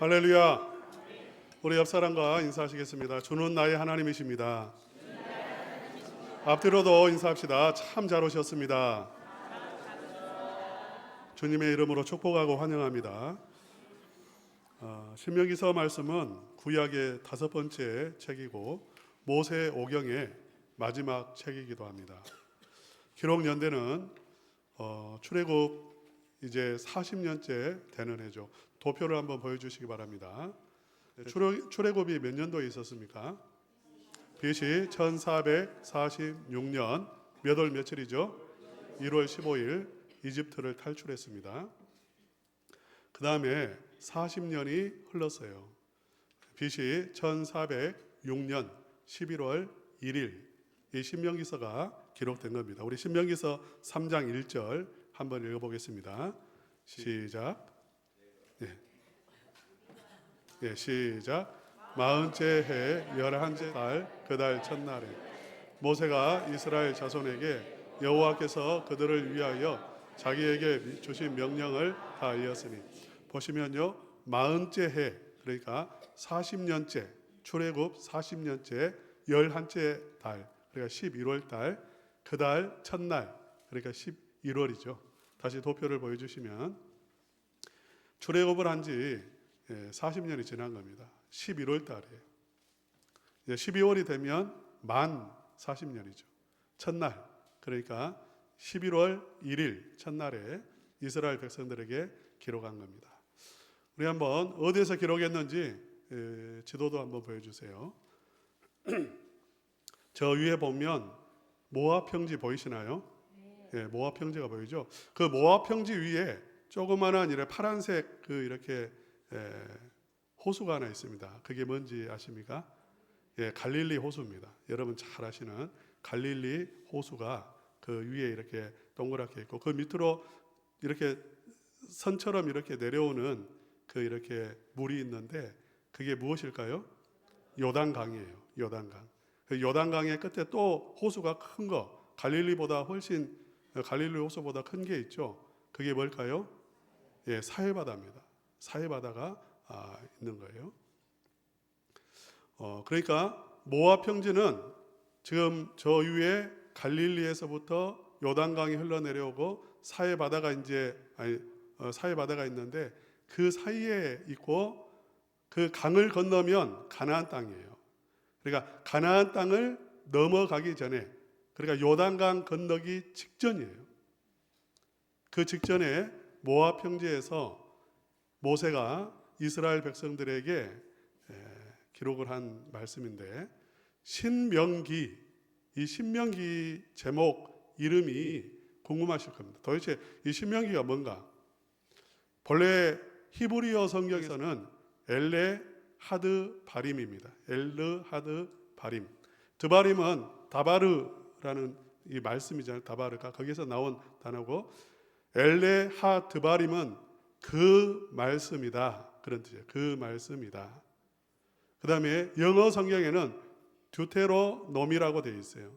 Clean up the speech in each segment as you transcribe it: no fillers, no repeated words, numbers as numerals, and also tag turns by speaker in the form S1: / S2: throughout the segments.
S1: 할렐루야. 우리 옆 사람과 인사하시겠습니다. 주는 나의 하나님이십니다. 앞뒤로도 인사합시다. 참 잘 오셨습니다. 주님의 이름으로 축복하고 환영합니다. 신명기서 말씀은 구약의 5번째 책이고 모세오경의 마지막 책이기도 합니다. 기록 연대는 출애굽 이제 40년째 되는 해죠. 도표를 한번 보여주시기 바랍니다. 출애굽이 몇 년도에 있었습니까? BC 1446년 몇 월 며칠이죠? 1월 15일 이집트를 탈출했습니다. 그 다음에 40년이 흘렀어요. BC 1406년 11월 1일 이 신명기서가 기록된 겁니다. 우리 신명기서 3장 1절 한번 읽어보겠습니다. 시작. 시작. 40째 해 11째 달 그 달 첫날에 모세가 이스라엘 자손에게 여호와께서 그들을 위하여 자기에게 주신 명령을 다 알렸으니, 보시면요, 40째 해, 그러니까 40년째, 출애굽 40년째 11째 달, 그러니까 11월 달, 그 달 첫날, 그러니까 11월이죠. 다시 도표를 보여주시면 출애굽을 한지 40년이 지난 겁니다. 11월 달이에요. 12월이 되면 만 40년이죠. 첫날, 그러니까 11월 1일 첫날에 이스라엘 백성들에게 기록한 겁니다. 우리 한번 어디에서 기록했는지 지도도 한번 보여주세요. 저 위에 보면 모압 평지 보이시나요? 모압 평지가 보이죠? 그 모압 평지 위에 조그만한 파란색 이렇게 호수가 하나 있습니다. 그게 뭔지 아십니까? 갈릴리 호수입니다. 여러분 잘 아시는 갈릴리 호수가 그 위에 이렇게 동그랗게 있고, 그 밑으로 이렇게 선처럼 이렇게 내려오는 이렇게 물이 있는데, 그게 무엇일까요? 요단강이에요. 요단강. 그 요단강의 끝에 또 호수가 큰 거, 갈릴리보다 훨씬, 갈릴리 호수보다 큰 게 있죠. 그게 뭘까요? 사해바다입니다. 사해바다가 있는 거예요. 그러니까 모압 평지는 지금 저 위에 갈릴리에서부터 요단강이 흘러내려오고 사해바다가 사해바다가 있는데, 그 사이에 있고 그 강을 건너면 가나안 땅이에요. 그러니까 가나안 땅을 넘어가기 전에, 그러니까 요단강 건너기 직전이에요. 그 직전에 모압 평지에서 모세가 이스라엘 백성들에게 기록을 한 말씀인데, 신명기, 이 신명기 제목 이름이 궁금하실 겁니다. 도대체 이 신명기가 뭔가? 본래 히브리어 성경에서는 엘레 하드 바림입니다. 엘르 하드 바림. 드바림은 다바르라는 이 말씀이잖아요. 다바르가 거기서 나온 단어고, 엘레 하 드바림은 그 말씀이다, 그런 뜻이에요. 그 말씀이다. 그 다음에 영어 성경에는 듀테로노미라고 되어 있어요.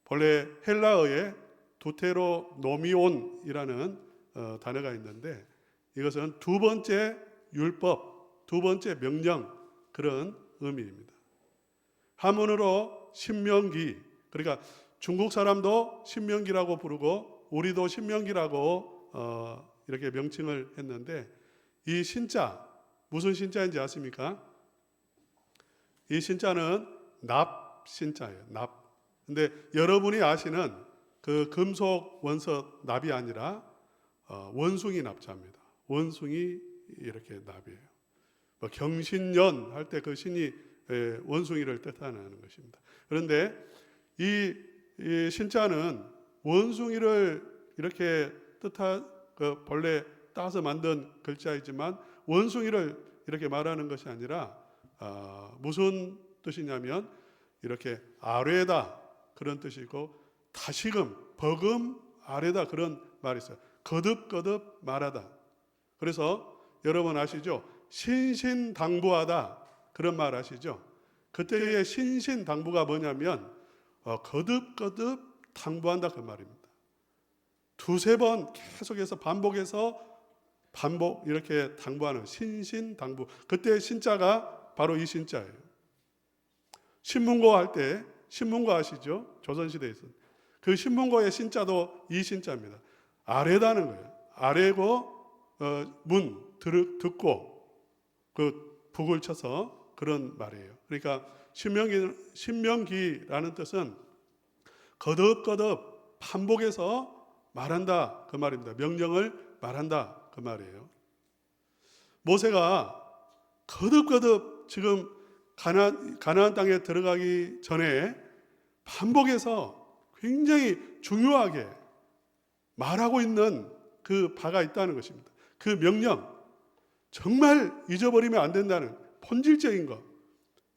S1: 본래 헬라어에 두테로노미온이라는 단어가 있는데, 이것은 두 번째 율법, 두 번째 명령, 그런 의미입니다. 한문으로 신명기, 그러니까 중국 사람도 신명기라고 부르고 우리도 신명기라고 이렇게 명칭을 했는데, 이 신자, 무슨 신자인지 아십니까? 이 신자는 납 신자예요. 납. 근데 여러분이 아시는 그 금속 원석 납이 아니라 원숭이 납자입니다. 원숭이 이렇게 납이에요. 경신년 할 때 그 신이 원숭이를 뜻하는 것입니다. 그런데 이 신자는 원숭이를 이렇게 본래 따서 만든 글자이지만 원숭이를 이렇게 말하는 것이 아니라 무슨 뜻이냐면 이렇게 아뢰다, 그런 뜻이고, 다시금, 버금, 아뢰다, 그런 말이 있어요. 거듭거듭 말하다. 그래서 여러분 아시죠? 신신당부하다, 그런 말 아시죠? 그때의 신신당부가 뭐냐면 거듭거듭 당부한다, 그 말입니다. 두세 번 계속해서 반복해서 반복 이렇게 당부하는 신신당부. 그때 신자가 바로 이 신자예요. 신문고 할 때 신문고 아시죠? 조선시대에서 그 신문고의 신자도 이 신자입니다. 아래다는 거예요. 아래고 문 듣고 그 북을 쳐서 그런 말이에요. 그러니까 신명기라는 뜻은 거듭거듭 반복해서 말한다 그 말입니다. 명령을 말한다 그 말이에요. 모세가 거듭거듭 지금 가나안 땅에 들어가기 전에 반복해서 굉장히 중요하게 말하고 있는 그 바가 있다는 것입니다. 그 명령, 정말 잊어버리면 안 된다는 본질적인 것,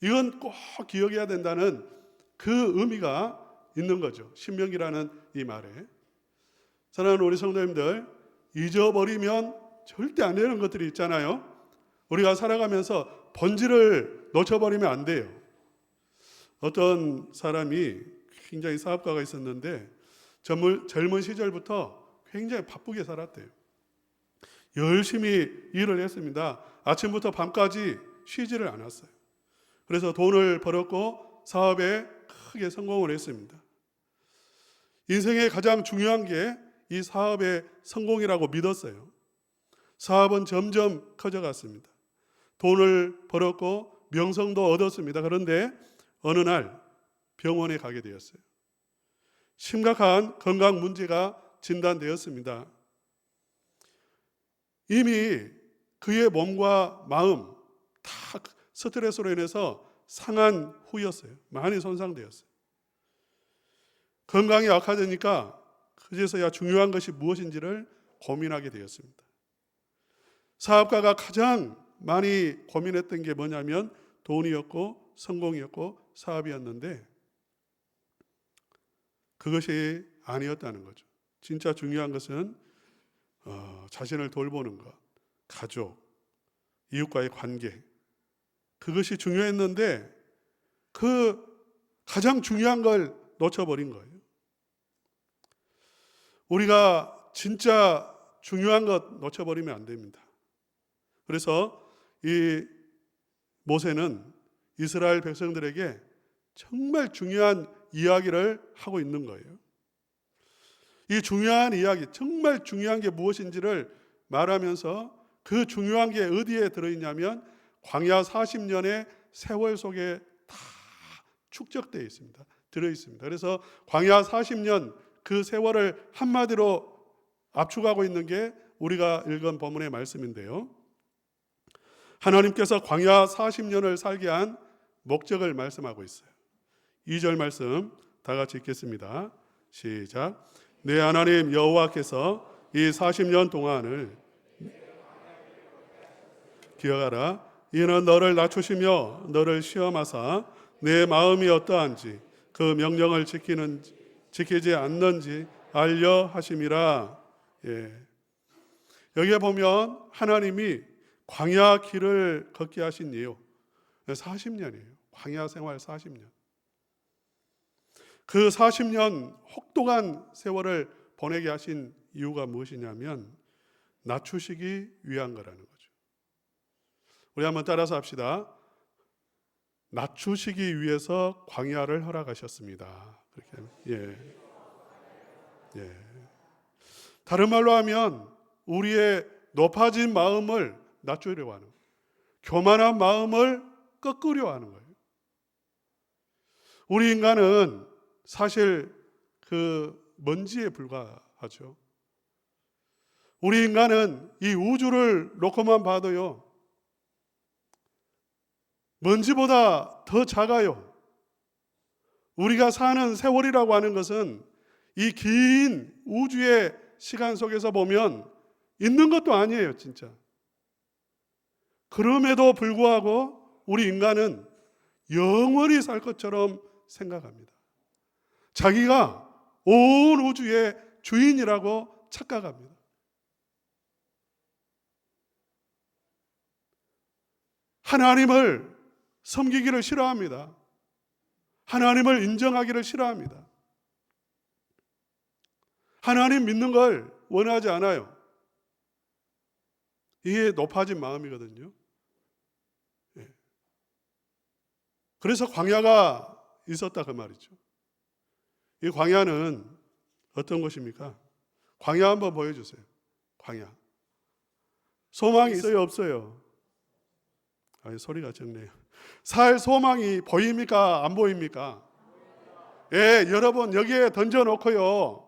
S1: 이건 꼭 기억해야 된다는 그 의미가 있는 거죠. 신명기라는 이 말에. 사랑하는 우리 성도님들, 잊어버리면 절대 안 되는 것들이 있잖아요. 우리가 살아가면서 본질을 놓쳐버리면 안 돼요. 어떤 사람이 굉장히 사업가가 있었는데 젊은 시절부터 굉장히 바쁘게 살았대요. 열심히 일을 했습니다. 아침부터 밤까지 쉬지를 않았어요. 그래서 돈을 벌었고 사업에 크게 성공을 했습니다. 인생의 가장 중요한 게 이 사업의 성공이라고 믿었어요. 사업은 점점 커져갔습니다. 돈을 벌었고 명성도 얻었습니다. 그런데 어느 날 병원에 가게 되었어요. 심각한 건강 문제가 진단되었습니다. 이미 그의 몸과 마음 다 스트레스로 인해서 상한 후였어요. 많이 손상되었어요. 건강이 악화되니까 그제서야 중요한 것이 무엇인지를 고민하게 되었습니다. 사업가가 가장 많이 고민했던 게 뭐냐면 돈이었고 성공이었고 사업이었는데 그것이 아니었다는 거죠. 진짜 중요한 것은 자신을 돌보는 것, 가족, 이웃과의 관계, 그것이 중요했는데 그 가장 중요한 걸 놓쳐버린 거예요. 우리가 진짜 중요한 것 놓쳐버리면 안 됩니다. 그래서 이 모세는 이스라엘 백성들에게 정말 중요한 이야기를 하고 있는 거예요. 이 중요한 이야기, 정말 중요한 게 무엇인지를 말하면서 그 중요한 게 어디에 들어있냐면 광야 40년의 세월 속에 다 축적되어 있습니다. 들어있습니다. 그래서 광야 40년 그 세월을 한마디로 압축하고 있는 게 우리가 읽은 본문의 말씀인데요. 하나님께서 광야 40년을 살게 한 목적을 말씀하고 있어요. 2절 말씀 다 같이 읽겠습니다. 시작. 내 하나님 여호와께서 이 40년 동안을 기억하라. 이는 너를 낮추시며 너를 시험하사 내 마음이 어떠한지 그 명령을 지키지 않는지 알려 하심이라. 예. 여기에 보면 하나님이 광야 길을 걷게 하신 이유 40년이에요. 광야 생활 40년. 그 40년 혹독한 세월을 보내게 하신 이유가 무엇이냐면 낮추시기 위한 거라는 거죠. 우리 한번 따라서 합시다. 낮추시기 위해서 광야를 허락하셨습니다. 그렇게. 예. 다른 말로 하면 우리의 높아진 마음을 낮추려고 하는 거예요. 교만한 마음을 꺾으려 하는 거예요. 우리 인간은 사실 그 먼지에 불과하죠. 우리 인간은 이 우주를 놓고만 봐도요, 먼지보다 더 작아요. 우리가 사는 세월이라고 하는 것은 이 긴 우주의 시간 속에서 보면 있는 것도 아니에요, 진짜. 그럼에도 불구하고 우리 인간은 영원히 살 것처럼 생각합니다. 자기가 온 우주의 주인이라고 착각합니다. 하나님을 섬기기를 싫어합니다. 하나님을 인정하기를 싫어합니다. 하나님 믿는 걸 원하지 않아요. 이게 높아진 마음이거든요. 예. 그래서 광야가 있었다 그 말이죠. 이 광야는 어떤 것입니까? 광야 한번 보여주세요. 광야. 소망이 있어요, 없어요? 소리가 적네요. 살 소망이 보입니까? 안 보입니까? 예, 여러분 여기에 던져놓고요,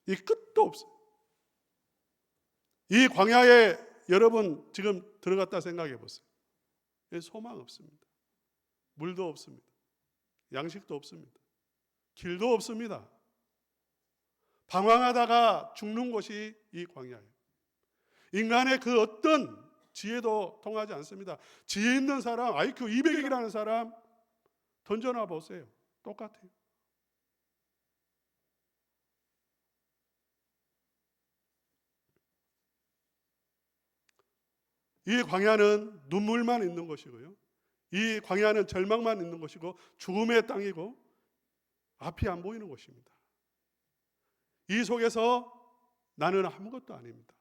S1: 이 끝도 없어요. 이 광야에 여러분 지금 들어갔다 생각해 보세요. 소망 없습니다. 물도 없습니다. 양식도 없습니다. 길도 없습니다. 방황하다가 죽는 곳이 이 광야예요. 인간의 그 어떤 지혜도 통하지 않습니다. 지혜 있는 사람, IQ 200이라는 사람 던져놔 보세요. 똑같아요. 이 광야는 눈물만 있는 것이고요, 이 광야는 절망만 있는 것이고 죽음의 땅이고 앞이 안 보이는 것입니다. 이 속에서 나는 아무것도 아닙니다.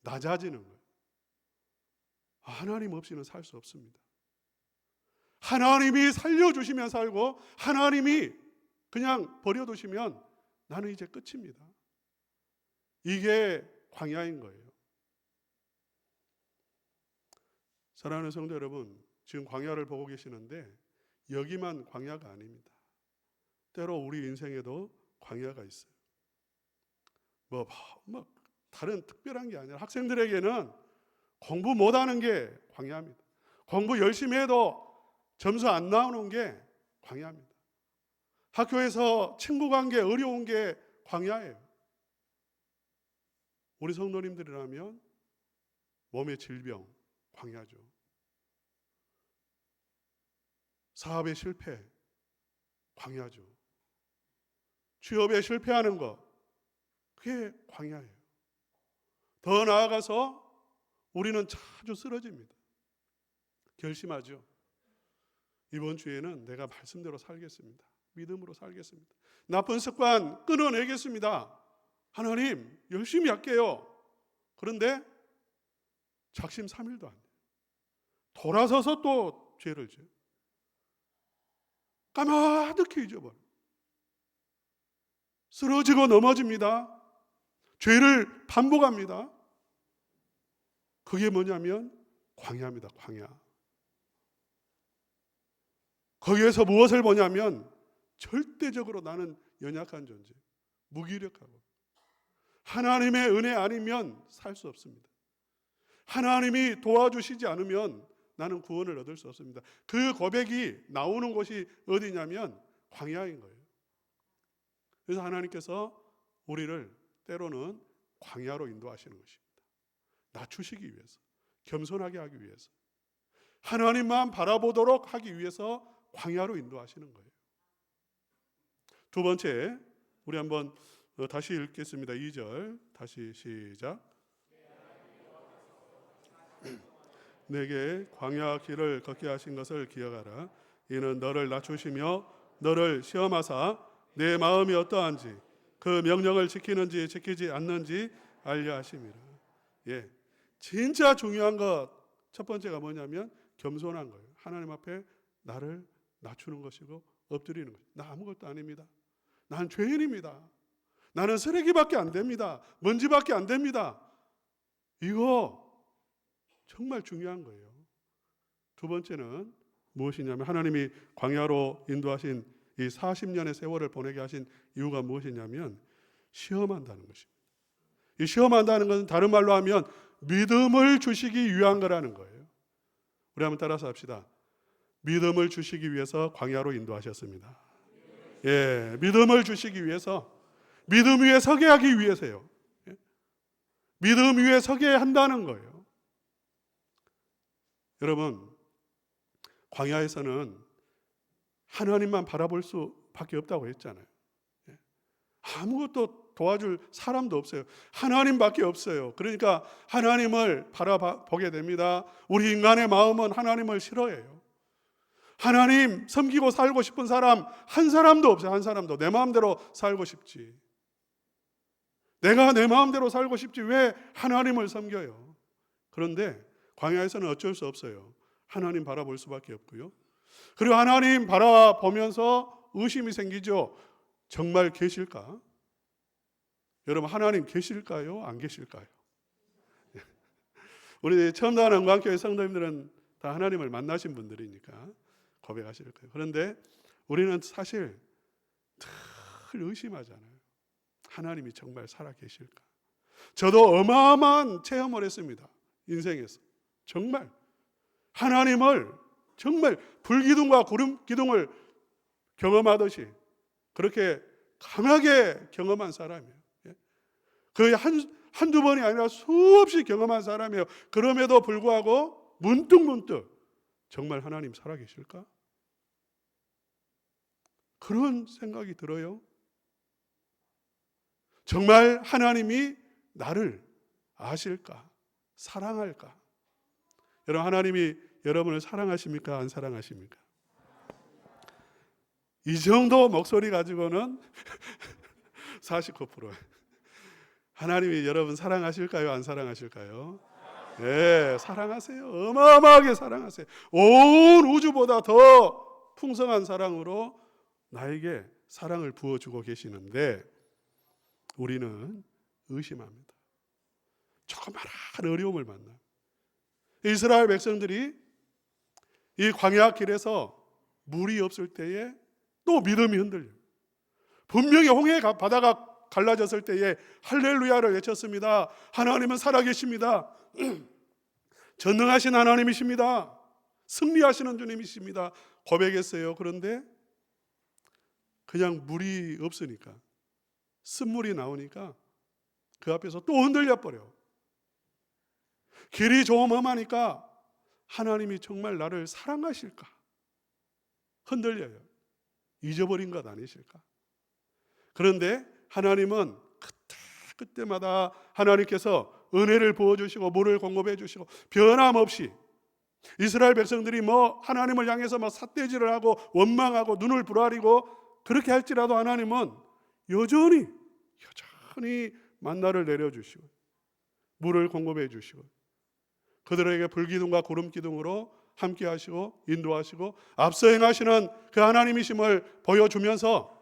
S1: 낮아지는 거예요. 하나님 없이는 살 수 없습니다. 하나님이 살려주시면 살고 하나님이 그냥 버려두시면 나는 이제 끝입니다. 이게 광야인 거예요. 사랑하는 성도 여러분, 지금 광야를 보고 계시는데 여기만 광야가 아닙니다. 때로 우리 인생에도 광야가 있어요. 뭐 다른 특별한 게 아니라 학생들에게는 공부 못하는 게 광야입니다. 공부 열심히 해도 점수 안 나오는 게 광야입니다. 학교에서 친구 관계 어려운 게 광야예요. 우리 성도님들이라면 몸의 질병 광야죠. 사업의 실패 광야죠. 취업에 실패하는 것, 그게 광야예요. 더 나아가서 우리는 자주 쓰러집니다. 결심하죠. 이번 주에는 내가 말씀대로 살겠습니다. 믿음으로 살겠습니다. 나쁜 습관 끊어내겠습니다. 하나님 열심히 할게요. 그런데 작심 삼일도 안 돼요. 돌아서서 또 죄를 져요. 까마득히 잊어버려요. 쓰러지고 넘어집니다. 죄를 반복합니다. 그게 뭐냐면 광야입니다. 광야. 거기에서 무엇을 보냐면 절대적으로 나는 연약한 존재, 무기력하고 하나님의 은혜 아니면 살 수 없습니다. 하나님이 도와주시지 않으면 나는 구원을 얻을 수 없습니다. 그 고백이 나오는 곳이 어디냐면 광야인 거예요. 그래서 하나님께서 우리를 때로는 광야로 인도하시는 것입니다. 낮추시기 위해서, 겸손하게 하기 위해서, 하나님만 바라보도록 하기 위해서 광야로 인도하시는 거예요. 두 번째, 우리 한번 다시 읽겠습니다. 2절 다시 시작. 내게 광야 길을 걷게 하신 것을 기억하라. 이는 너를 낮추시며 너를 시험하사 내 마음이 어떠한지 그 명령을 지키는지 지키지 않는지 알려 하심이라. 예, 진짜 중요한 것 첫 번째가 뭐냐면 겸손한 거예요. 하나님 앞에 나를 낮추는 것이고 엎드리는 거예요. 나 아무것도 아닙니다. 난 죄인입니다. 나는 쓰레기밖에 안 됩니다. 먼지밖에 안 됩니다. 이거 정말 중요한 거예요. 두 번째는 무엇이냐면 하나님이 광야로 인도하신 이 40년의 세월을 보내게 하신 이유가 무엇이냐면 시험한다는 것입니다. 이 시험한다는 것은 다른 말로 하면 믿음을 주시기 위한 거라는 거예요. 우리 한번 따라서 합시다. 믿음을 주시기 위해서 광야로 인도하셨습니다. 예, 믿음을 주시기 위해서, 믿음 위에 서게 하기 위해서요. 예? 믿음 위에 서게 한다는 거예요. 여러분, 광야에서는 하나님만 바라볼 수밖에 없다고 했잖아요. 예? 아무것도 도와줄 사람도 없어요. 하나님밖에 없어요. 그러니까 하나님을 바라보게 됩니다. 우리 인간의 마음은 하나님을 싫어해요. 하나님 섬기고 살고 싶은 사람 한 사람도 없어요. 한 사람도. 내 마음대로 살고 싶지. 내가 내 마음대로 살고 싶지 왜 하나님을 섬겨요? 그런데 광야에서는 어쩔 수 없어요. 하나님 바라볼 수밖에 없고요. 그리고 하나님 바라보면서 의심이 생기죠. 정말 계실까? 여러분, 하나님 계실까요? 안 계실까요? 우리 처음 나는 한국교회 성도님들은 다 하나님을 만나신 분들이니까 고백하실 거예요. 그런데 우리는 사실 늘 의심하잖아요. 하나님이 정말 살아계실까? 저도 어마어마한 체험을 했습니다. 인생에서. 정말 하나님을 정말 불기둥과 구름기둥을 경험하듯이 그렇게 강하게 경험한 사람이에요. 거의 한두 번이 아니라 수없이 경험한 사람이에요. 그럼에도 불구하고 문득 정말 하나님 살아계실까? 그런 생각이 들어요. 정말 하나님이 나를 아실까? 사랑할까? 여러분, 하나님이 여러분을 사랑하십니까? 안 사랑하십니까? 이 정도 목소리 가지고는 49%. 하나님이 여러분 사랑하실까요? 안 사랑하실까요? 네, 사랑하세요. 어마어마하게 사랑하세요. 온 우주보다 더 풍성한 사랑으로 나에게 사랑을 부어주고 계시는데 우리는 의심합니다. 조그마한 어려움을 만나요. 이스라엘 백성들이 이 광야 길에서 물이 없을 때에 또 믿음이 흔들려요. 분명히 홍해 바다가 갈라졌을 때에 할렐루야를 외쳤습니다. 하나님은 살아계십니다. 전능하신 하나님이십니다. 승리하시는 주님이십니다. 고백했어요. 그런데 그냥 물이 없으니까, 쓴물이 나오니까 그 앞에서 또 흔들려 버려. 길이 좀 험하니까 하나님이 정말 나를 사랑하실까? 흔들려요. 잊어버린 것 아니실까? 그런데 하나님은 그때마다 하나님께서 은혜를 부어주시고 물을 공급해 주시고 변함없이 이스라엘 백성들이 하나님을 향해서 삿대질을 하고 원망하고 눈을 부라리고 그렇게 할지라도 하나님은 여전히 만나를 내려주시고 물을 공급해 주시고 그들에게 불기둥과 구름기둥으로 함께 하시고 인도하시고 앞서 행하시는 그 하나님이심을 보여주면서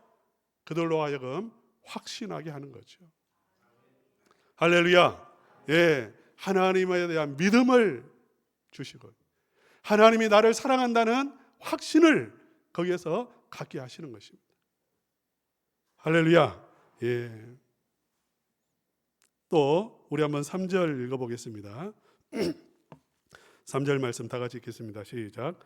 S1: 그들로 하여금 확신하게 하는 거죠. 할렐루야. 예, 하나님에 대한 믿음을 주시고 하나님이 나를 사랑한다는 확신을 거기에서 갖게 하시는 것입니다. 할렐루야. 예. 또 우리 한번 3절 읽어보겠습니다. 3절 말씀 다 같이 읽겠습니다. 시작.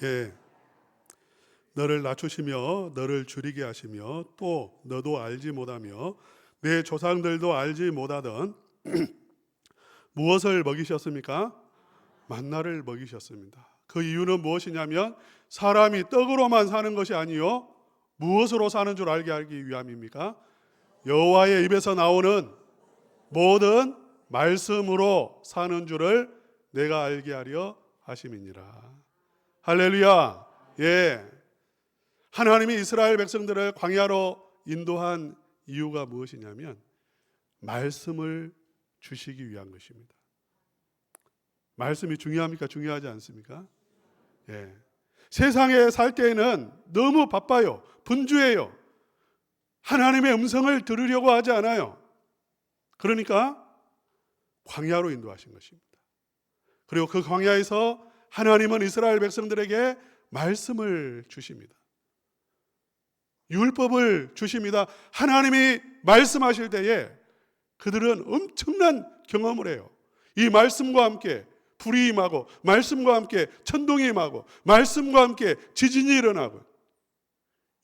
S1: 예, 너를 낮추시며 너를 줄이게 하시며 또 너도 알지 못하며 내 조상들도 알지 못하던 무엇을 먹이셨습니까? 만나를 먹이셨습니다. 그 이유는 무엇이냐면 사람이 떡으로만 사는 것이 아니요 무엇으로 사는 줄 알게 하기 위함입니까? 여호와의 입에서 나오는 모든 말씀으로 사는 줄을 내가 알게 하려 하심이니라. 할렐루야. 예. 하나님이 이스라엘 백성들을 광야로 인도한 이유가 무엇이냐면 말씀을 주시기 위한 것입니다. 말씀이 중요합니까? 중요하지 않습니까? 예. 세상에 살 때에는 너무 바빠요. 분주해요. 하나님의 음성을 들으려고 하지 않아요. 그러니까 광야로 인도하신 것입니다. 그리고 그 광야에서 하나님은 이스라엘 백성들에게 말씀을 주십니다. 율법을 주십니다. 하나님이 말씀하실 때에 그들은 엄청난 경험을 해요. 이 말씀과 함께 불이 임하고 말씀과 함께 천둥이 임하고 말씀과 함께 지진이 일어나고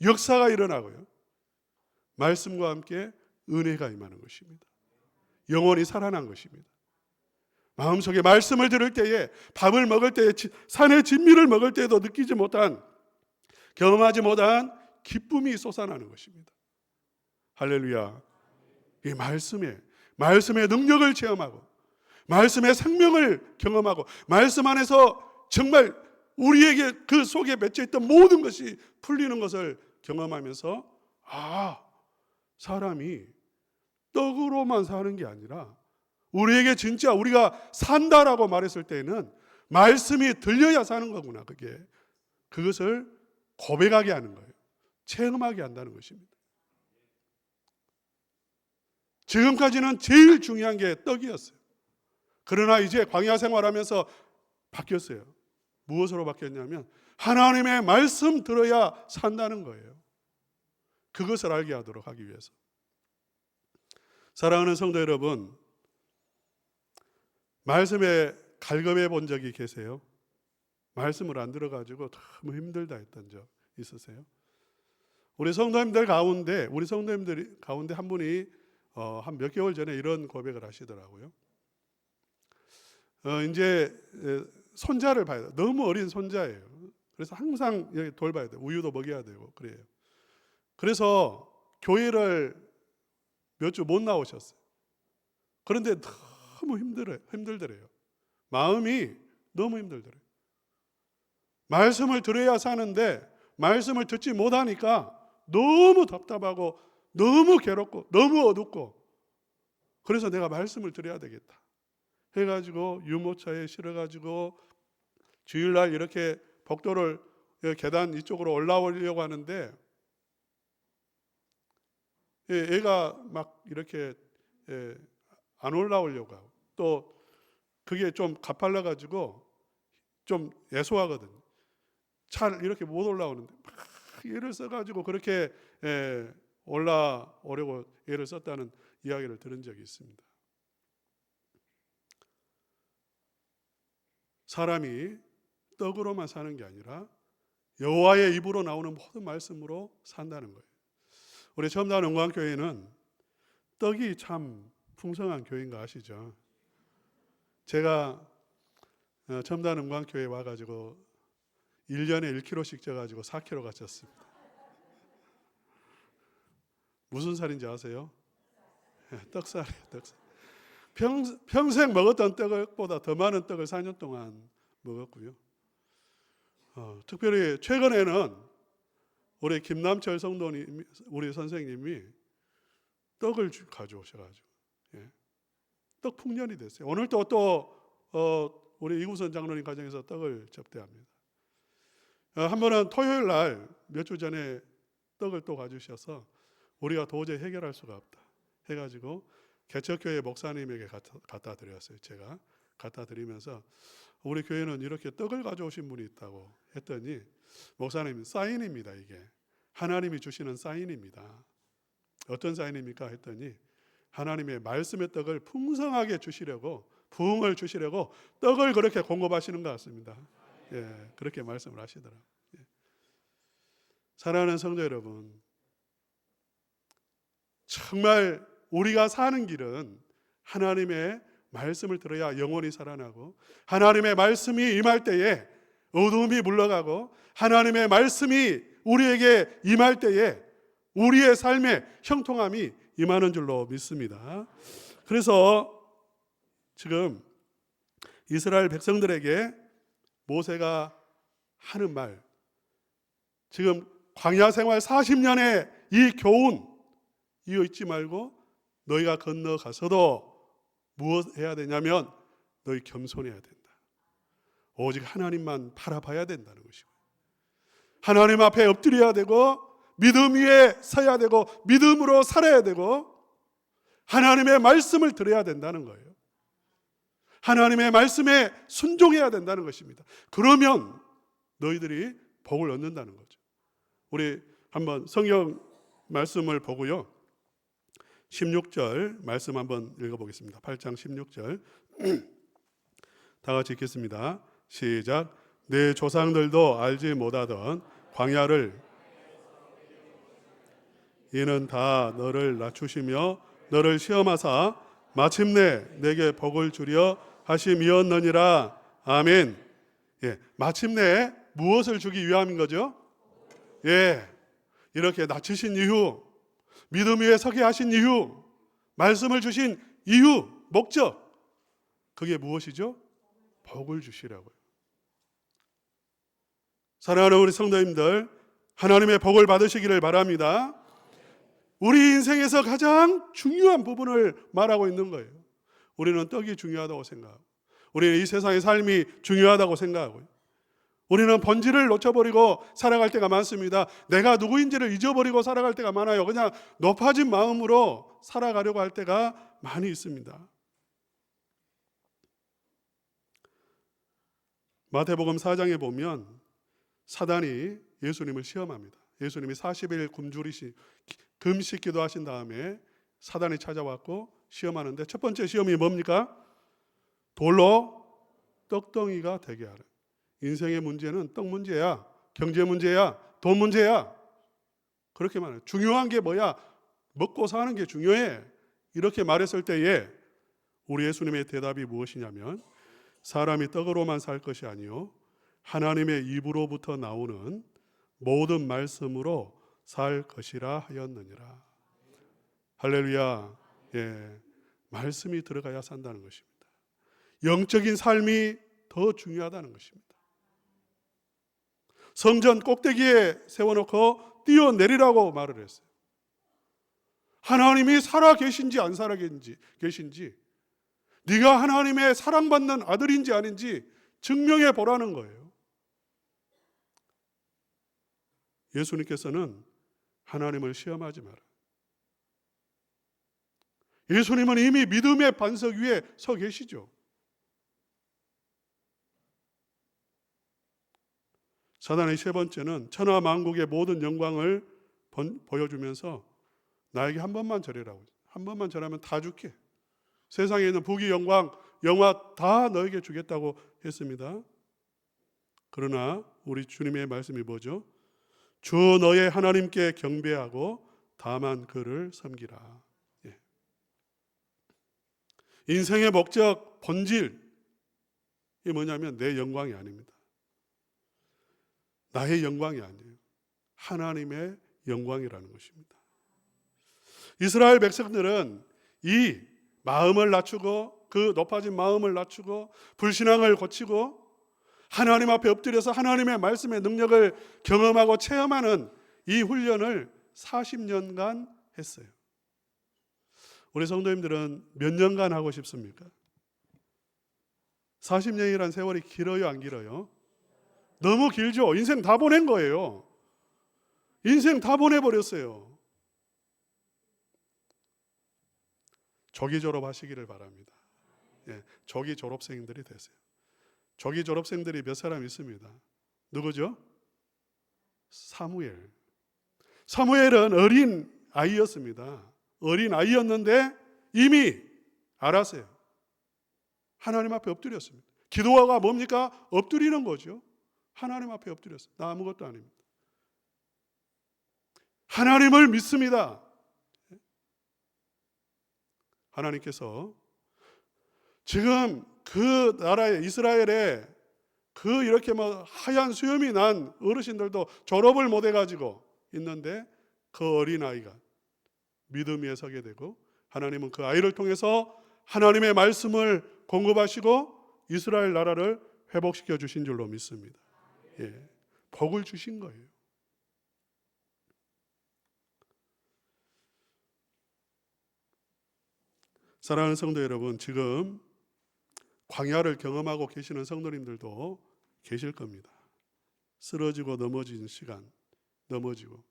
S1: 역사가 일어나고요. 말씀과 함께 은혜가 임하는 것입니다. 영혼이 살아난 것입니다. 마음속에 말씀을 들을 때에 밥을 먹을 때에 산의 진미를 먹을 때에도 느끼지 못한 경험하지 못한 기쁨이 솟아나는 것입니다. 할렐루야. 이 말씀의 능력을 체험하고 말씀의 생명을 경험하고 말씀 안에서 정말 우리에게 그 속에 맺혀있던 모든 것이 풀리는 것을 경험하면서 사람이 떡으로만 사는 게 아니라 우리에게 진짜 우리가 산다라고 말했을 때는 말씀이 들려야 사는 거구나. 그것을 고백하게 하는 거예요. 체험하게 한다는 것입니다. 지금까지는 제일 중요한 게 떡이었어요. 그러나 이제 광야 생활하면서 바뀌었어요. 무엇으로 바뀌었냐면 하나님의 말씀 들어야 산다는 거예요. 그것을 알게 하기 위해서. 사랑하는 성도 여러분, 말씀에 갈급해 본 적이 계세요? 말씀을 안 들어가지고 너무 힘들다 했던 적 있으세요? 우리 성도님들 가운데 한 분이 한 몇 개월 전에 이런 고백을 하시더라고요. 이제 손자를 봐야 돼요. 너무 어린 손자예요. 그래서 항상 돌봐야 돼요. 우유도 먹여야 되고 그래요. 그래서 교회를 몇 주 못 나오셨어요. 그런데 너무 힘들더래요. 마음이 너무 힘들더래요. 말씀을 들어야 사는데 말씀을 듣지 못하니까 너무 답답하고 너무 괴롭고 너무 어둡고, 그래서 내가 말씀을 드려야 되겠다 해가지고 유모차에 실어가지고 주일날 이렇게 복도를 계단 이쪽으로 올라오려고 하는데 애가 막 이렇게 안 올라오려고 하고, 또 그게 좀 가팔라가지고 좀 애소하거든요. 잘 이렇게 못 올라오는데 막 애를 써가지고 그렇게 올라오려고 애를 썼다는 이야기를 들은 적이 있습니다. 사람이 떡으로만 사는 게 아니라 여호와의 입으로 나오는 모든 말씀으로 산다는 거예요. 우리 첨단 영광교회는 떡이 참 풍성한 교회인 거 아시죠? 제가 첨단 영광교회에 와가지고 1년에 1kg씩 쪄가지고 4kg가 쪘습니다. 무슨 살인지 아세요? 떡살이에요. 떡살. 평생 먹었던 떡보다 더 많은 떡을 4년 동안 먹었고요. 특별히 최근에는 우리 김남철 성도님, 우리 선생님이 떡을 가져오셔가지고 떡 풍년이 됐어요. 오늘 또 우리 이구선 장로님 가정에서 떡을 접대합니다. 한 번은 토요일 날 몇 주 전에 떡을 또 가주셔서 우리가 도저히 해결할 수가 없다 해가지고 개척교회 목사님에게 갖다 드렸어요. 제가 갖다 드리면서 우리 교회는 이렇게 떡을 가져오신 분이 있다고 했더니 목사님, 사인입니다. 이게 하나님이 주시는 사인입니다. 어떤 사인입니까? 했더니 하나님의 말씀의 떡을 풍성하게 주시려고, 부흥을 주시려고 떡을 그렇게 공급하시는 것 같습니다. 그렇게 말씀을 하시더라고요. 사랑하는 성도 여러분, 정말 우리가 사는 길은 하나님의 말씀을 들어야 영원히 살아나고, 하나님의 말씀이 임할 때에 어두움이 물러가고, 하나님의 말씀이 우리에게 임할 때에 우리의 삶에 형통함이 임하는 줄로 믿습니다. 그래서 지금 이스라엘 백성들에게 모세가 하는 말, 지금 광야 생활 40년의 이 교훈 이거 잊지 말고 너희가 건너가서도 무엇 해야 되냐면 너희 겸손해야 된다. 오직 하나님만 바라봐야 된다는 것이고, 하나님 앞에 엎드려야 되고 믿음 위에 서야 되고 믿음으로 살아야 되고 하나님의 말씀을 들어야 된다는 거예요. 하나님의 말씀에 순종해야 된다는 것입니다. 그러면 너희들이 복을 얻는다는 거죠. 우리 한번 성경 말씀을 보고요, 16절 말씀 한번 읽어보겠습니다. 8장 16절 다 같이 읽겠습니다. 시작. 내 조상들도 알지 못하던 광야를 이는 다 너를 낮추시며 너를 시험하사 마침내 내게 복을 주려 하심이었느니라. 아멘. 마침내 무엇을 주기 위함인 거죠? 이렇게 낮추신 이후, 믿음 위에 서게 하신 이후 말씀을 주신 이유, 목적, 그게 무엇이죠? 복을 주시라고요. 사랑하는 우리 성도님들, 하나님의 복을 받으시기를 바랍니다. 우리 인생에서 가장 중요한 부분을 말하고 있는 거예요. 우리는 떡이 중요하다고 생각하고, 우리는 이 세상의 삶이 중요하다고 생각하고요. 우리는 본질을 놓쳐버리고 살아갈 때가 많습니다. 내가 누구인지를 잊어버리고 살아갈 때가 많아요. 그냥 높아진 마음으로 살아가려고 할 때가 많이 있습니다. 마태복음 4장에 보면 사단이 예수님을 시험합니다. 예수님이 40일 금식 기도하신 다음에 사단이 찾아왔고 시험하는데, 첫 번째 시험이 뭡니까? 돌로 떡덩이가 되게 하라. 인생의 문제는 떡 문제야, 경제 문제야, 돈 문제야, 그렇게 말해요. 중요한 게 뭐야? 먹고 사는 게 중요해. 이렇게 말했을 때에 우리 예수님의 대답이 무엇이냐면, 사람이 떡으로만 살 것이 아니요 하나님의 입으로부터 나오는 모든 말씀으로 살 것이라 하였느니라. 할렐루야. 예, 말씀이 들어가야 산다는 것입니다. 영적인 삶이 더 중요하다는 것입니다. 성전 꼭대기에 세워놓고 뛰어내리라고 말을 했어요. 하나님이 살아 계신지 안 살아 계신지, 네가 하나님의 사랑받는 아들인지 아닌지 증명해 보라는 거예요. 예수님께서는 하나님을 시험하지 마라. 예수님은 이미 믿음의 반석 위에 서 계시죠. 사단의 세 번째는 천하 만국의 모든 영광을 보여주면서 나에게 한 번만 절해라고. 한 번만 절하면 다 줄게. 세상에 있는 부귀 영광 영화 다 너에게 주겠다고 했습니다. 그러나 우리 주님의 말씀이 뭐죠? 주 너의 하나님께 경배하고 다만 그를 섬기라. 예. 인생의 목적, 본질이 뭐냐면 내 영광이 아닙니다. 나의 영광이 아니에요. 하나님의 영광이라는 것입니다. 이스라엘 백성들은 이 마음을 낮추고, 그 높아진 마음을 낮추고 불신앙을 고치고 하나님 앞에 엎드려서 하나님의 말씀의 능력을 경험하고 체험하는 이 훈련을 40년간 했어요. 우리 성도님들은 몇 년간 하고 싶습니까? 40년이란 세월이 길어요, 안 길어요? 너무 길죠. 인생 다 보낸 거예요. 인생 다 보내버렸어요. 조기 졸업하시기를 바랍니다. 예, 조기 졸업생들이 되세요. 조기 졸업생들이 몇 사람 있습니다. 누구죠? 사무엘. 사무엘은 어린 아이였습니다. 어린 아이였는데 이미 알았어요. 하나님 앞에 엎드렸습니다. 기도가 뭡니까? 엎드리는 거죠. 하나님 앞에 엎드렸어요. 나 아무것도 아닙니다. 하나님을 믿습니다. 하나님께서 지금 그 나라의 이스라엘에 그 이렇게 하얀 수염이 난 어르신들도 졸업을 못 해가지고 있는데, 그 어린아이가 믿음 위에 서게 되고, 하나님은 그 아이를 통해서 하나님의 말씀을 공급하시고 이스라엘 나라를 회복시켜 주신 줄로 믿습니다. 예, 복을 주신 거예요. 사랑하는 성도 여러분, 지금 광야를 경험하고 계시는 성도님들도 계실 겁니다. 쓰러지고 넘어진 시간, 넘어지고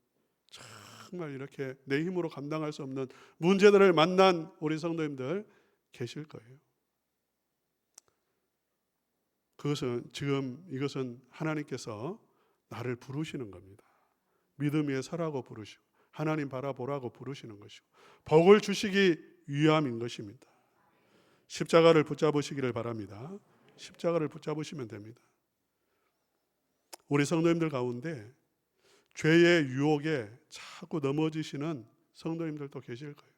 S1: 정말 이렇게 내 힘으로 감당할 수 없는 문제들을 만난 우리 성도님들 계실 거예요. 이것은 하나님께서 나를 부르시는 겁니다. 믿음 위에 서라고 부르시고 하나님 바라보라고 부르시는 것이고 복을 주시기 위함인 것입니다. 십자가를 붙잡으시기를 바랍니다. 십자가를 붙잡으시면 됩니다. 우리 성도님들 가운데 죄의 유혹에 자꾸 넘어지시는 성도님들도 계실 거예요.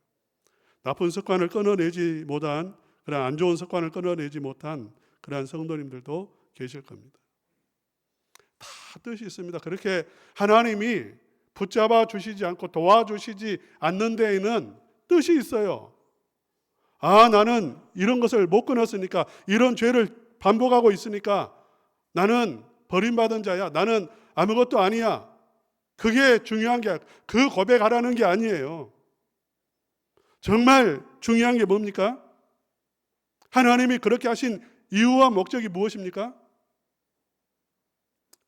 S1: 나쁜 습관을 끊어내지 못한, 그런 안 좋은 습관을 끊어내지 못한 그러한 성도님들도 계실 겁니다. 다 뜻이 있습니다. 그렇게 하나님이 붙잡아 주시지 않고 도와주시지 않는 데에는 뜻이 있어요. 나는 이런 것을 못 끊었으니까, 이런 죄를 반복하고 있으니까 나는 버림받은 자야. 나는 아무것도 아니야. 그게 중요한 게, 그 고백하라는 게 아니에요. 정말 중요한 게 뭡니까? 하나님이 그렇게 하신 이유와 목적이 무엇입니까?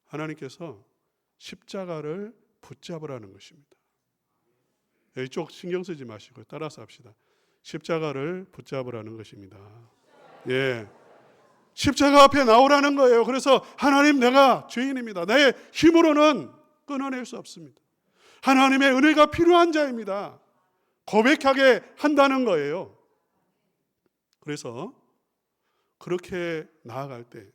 S1: 하나님께서 십자가를 붙잡으라는 것입니다. 이쪽 신경 쓰지 마시고 따라서 합시다. 십자가를 붙잡으라는 것입니다. 예. 십자가 앞에 나오라는 거예요. 그래서 하나님, 내가 죄인입니다. 내 힘으로는 끊어낼 수 없습니다. 하나님의 은혜가 필요한 자입니다. 고백하게 한다는 거예요. 그래서 그렇게 나아갈 때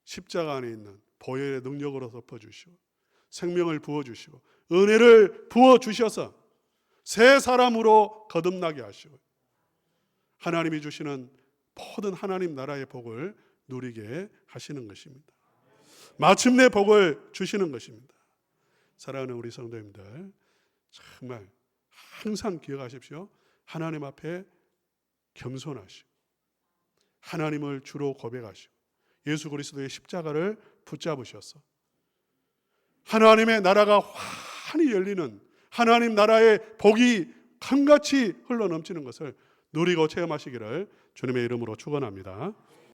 S1: 십자가 안에 있는 보혈의 능력으로 덮어주시고 생명을 부어주시고 은혜를 부어주셔서 새 사람으로 거듭나게 하시고 하나님이 주시는 모든 하나님 나라의 복을 누리게 하시는 것입니다. 마침내 복을 주시는 것입니다. 사랑하는 우리 성도님들, 정말 항상 기억하십시오. 하나님 앞에 겸손하시고 하나님을 주로 고백하시고 예수 그리스도의 십자가를 붙잡으셔서 하나님의 나라가 환히 열리는, 하나님 나라의 복이 강같이 흘러넘치는 것을 누리고 체험하시기를 주님의 이름으로 축원합니다.